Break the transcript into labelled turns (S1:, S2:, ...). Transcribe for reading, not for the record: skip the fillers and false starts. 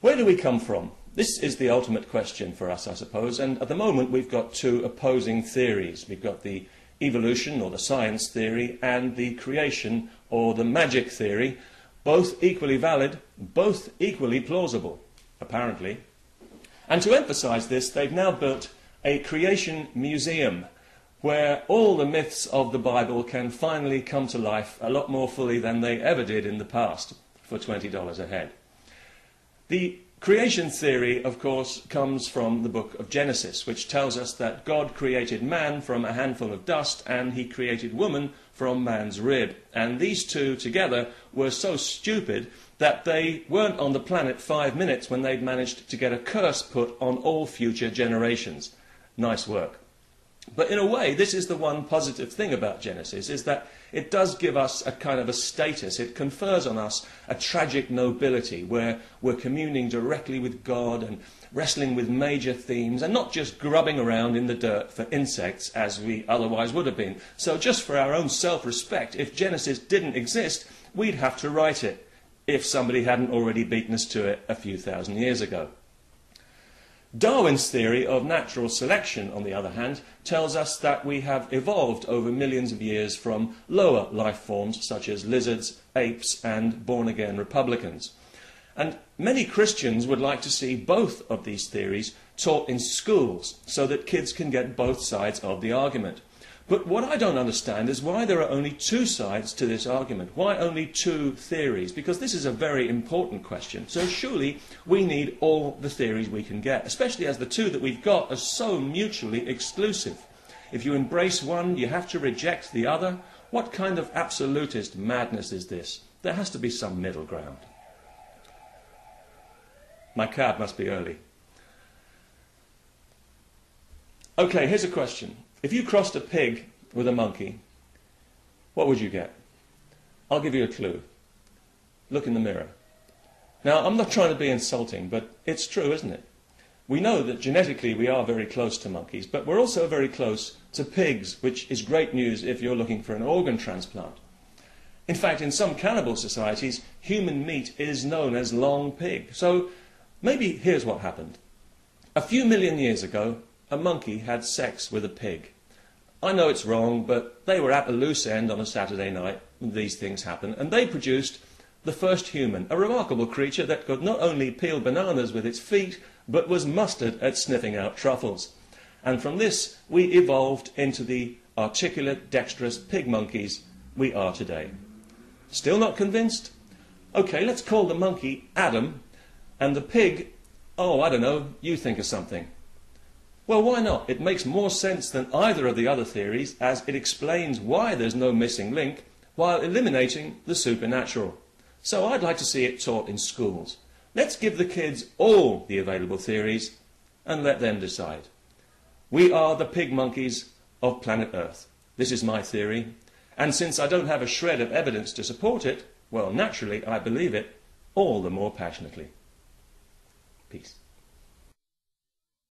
S1: Where do we come from? This is the ultimate question for us, I suppose, and at the moment we've got two opposing theories. We've got the evolution or the science theory and the creation or the magic theory, both equally valid, both equally plausible, apparently. And to emphasise this, they've now built a creation museum where all the myths of the Bible can finally come to life a lot more fully than they ever did in the past for $20 a head. The creation theory, of course, comes from the book of Genesis, which tells us that God created man from a handful of dust and he created woman from man's rib. And these two together were so stupid that they weren't on the planet 5 minutes when they'd managed to get a curse put on all future generations. Nice work. But in a way, this is the one positive thing about Genesis, is that it does give us a kind of a status. It confers on us a tragic nobility where we're communing directly with God and wrestling with major themes and not just grubbing around in the dirt for insects as we otherwise would have been. So just for our own self-respect, if Genesis didn't exist, we'd have to write it, if somebody hadn't already beaten us to it a few thousand years ago. Darwin's theory of natural selection, on the other hand, tells us that we have evolved over millions of years from lower life forms such as lizards, apes and born-again republicans. And many Christians would like to see both of these theories taught in schools so that kids can get both sides of the argument. But what I don't understand is why there are only two sides to this argument. Why only two theories? Because this is a very important question. So surely we need all the theories we can get, especially as the two that we've got are so mutually exclusive. If you embrace one, you have to reject the other. What kind of absolutist madness is this? There has to be some middle ground. My cab must be early. Okay, here's a question. If you crossed a pig with a monkey, what would you get? I'll give you a clue. Look in the mirror. Now, I'm not trying to be insulting, but it's true, isn't it? We know that genetically we are very close to monkeys, but we're also very close to pigs, which is great news if you're looking for an organ transplant. In fact, in some cannibal societies, human meat is known as long pig. So maybe here's what happened. A few million years ago, a monkey had sex with a pig. I know it's wrong, but they were at a loose end on a Saturday night when these things happen, and they produced the first human, a remarkable creature that could not only peel bananas with its feet, but was mustard at sniffing out truffles. And from this, we evolved into the articulate, dexterous pig monkeys we are today. Still not convinced? Okay, let's call the monkey Adam, and the pig, oh, I don't know, you think of something. Well, why not? It makes more sense than either of the other theories, as it explains why there's no missing link, while eliminating the supernatural. So I'd like to see it taught in schools. Let's give the kids all the available theories and let them decide. We are the pig monkeys of planet Earth. This is my theory. And since I don't have a shred of evidence to support it, well, naturally I believe it all the more passionately. Peace.